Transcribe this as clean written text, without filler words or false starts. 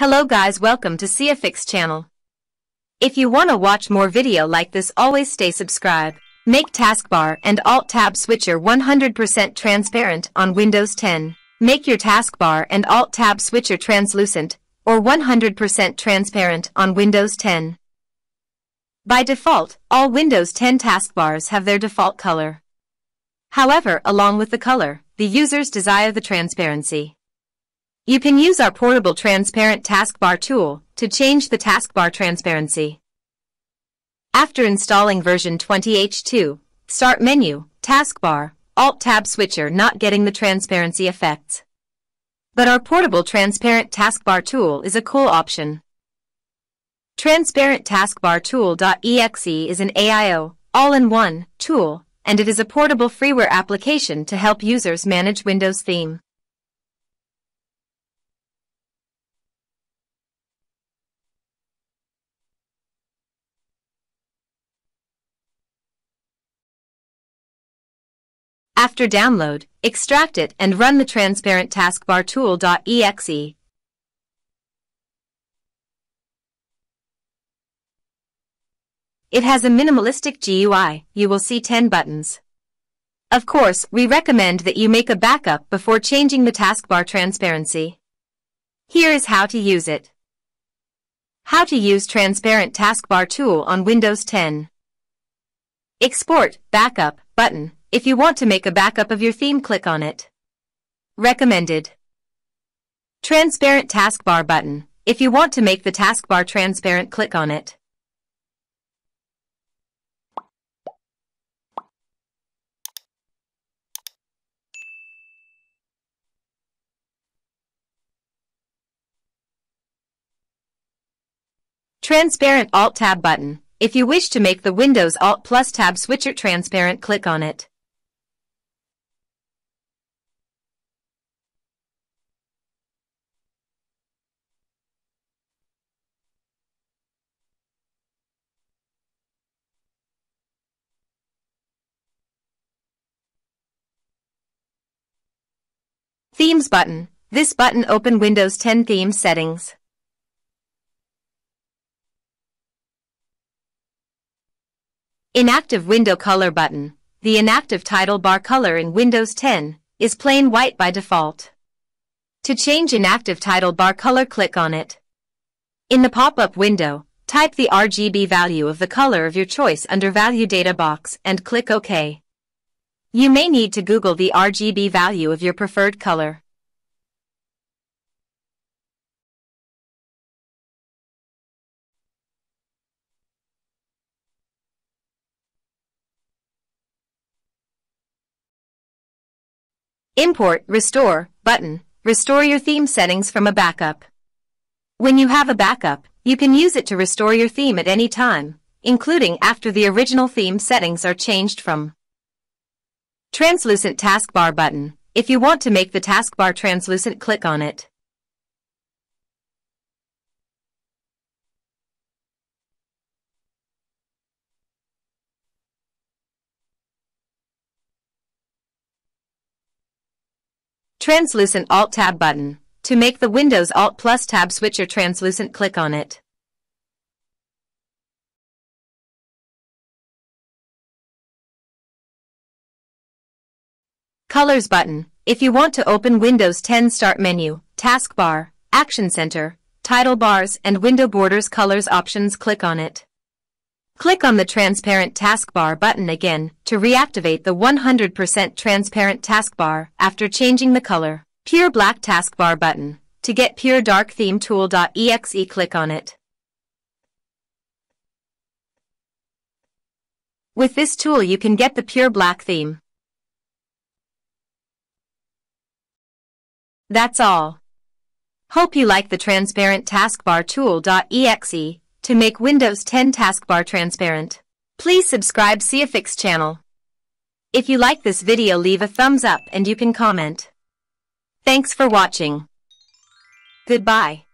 Hello guys, welcome to CeoFix channel. If you wanna watch more video like this, always stay subscribed. Make taskbar and Alt-Tab switcher 100% transparent on Windows 10. Make your taskbar and Alt-Tab switcher translucent or 100% transparent on Windows 10. By default, all Windows 10 taskbars have their default color. However, along with the color, the users desire the transparency. You can use our portable transparent taskbar tool to change the taskbar transparency. After installing version 20H2, Start menu, Taskbar, Alt-Tab switcher not getting the transparency effects. But our portable transparent taskbar tool is a cool option. Transparent Taskbar Tool.exe is an AIO, all-in-one, tool, and it is a portable freeware application to help users manage Windows theme. After download, extract it and run the transparent taskbar tool.exe. It has a minimalistic GUI. You will see 10 buttons. Of course, we recommend that you make a backup before changing the taskbar transparency. Here is how to use it. How to use transparent taskbar tool on Windows 10. Export, backup, button. If you want to make a backup of your theme, click on it. Recommended. Transparent taskbar button. If you want to make the taskbar transparent, click on it. Transparent Alt-Tab button. If you wish to make the Windows Alt plus Tab switcher transparent, click on it. Themes button. This button open Windows 10 theme settings. Inactive window color button. The inactive title bar color in Windows 10 is plain white by default. To change inactive title bar color, click on it. In the pop-up window, type the RGB value of the color of your choice under Value Data box and click OK. You may need to Google the RGB value of your preferred color. Import, Restore, button. Restore your theme settings from a backup. When you have a backup, you can use it to restore your theme at any time, including after the original theme settings are changed from. Translucent taskbar button. If you want to make the taskbar translucent, click on it. Translucent Alt-Tab button. To make the Windows Alt plus Tab switcher translucent, click on it. Colors button. If you want to open Windows 10 Start menu, Taskbar, Action Center, Title bars and Window borders colors options, click on it. Click on the Transparent Taskbar button again to reactivate the 100% transparent taskbar after changing the color. Pure Black Taskbar button. To get Pure Dark Theme Tool.exe, click on it. With this tool you can get the pure black theme. That's all. Hope you like the transparent taskbar tool.exe to make Windows 10 taskbar transparent. Please subscribe CeoFix channel. If you like this video, leave a thumbs up and you can comment. Thanks for watching. Goodbye.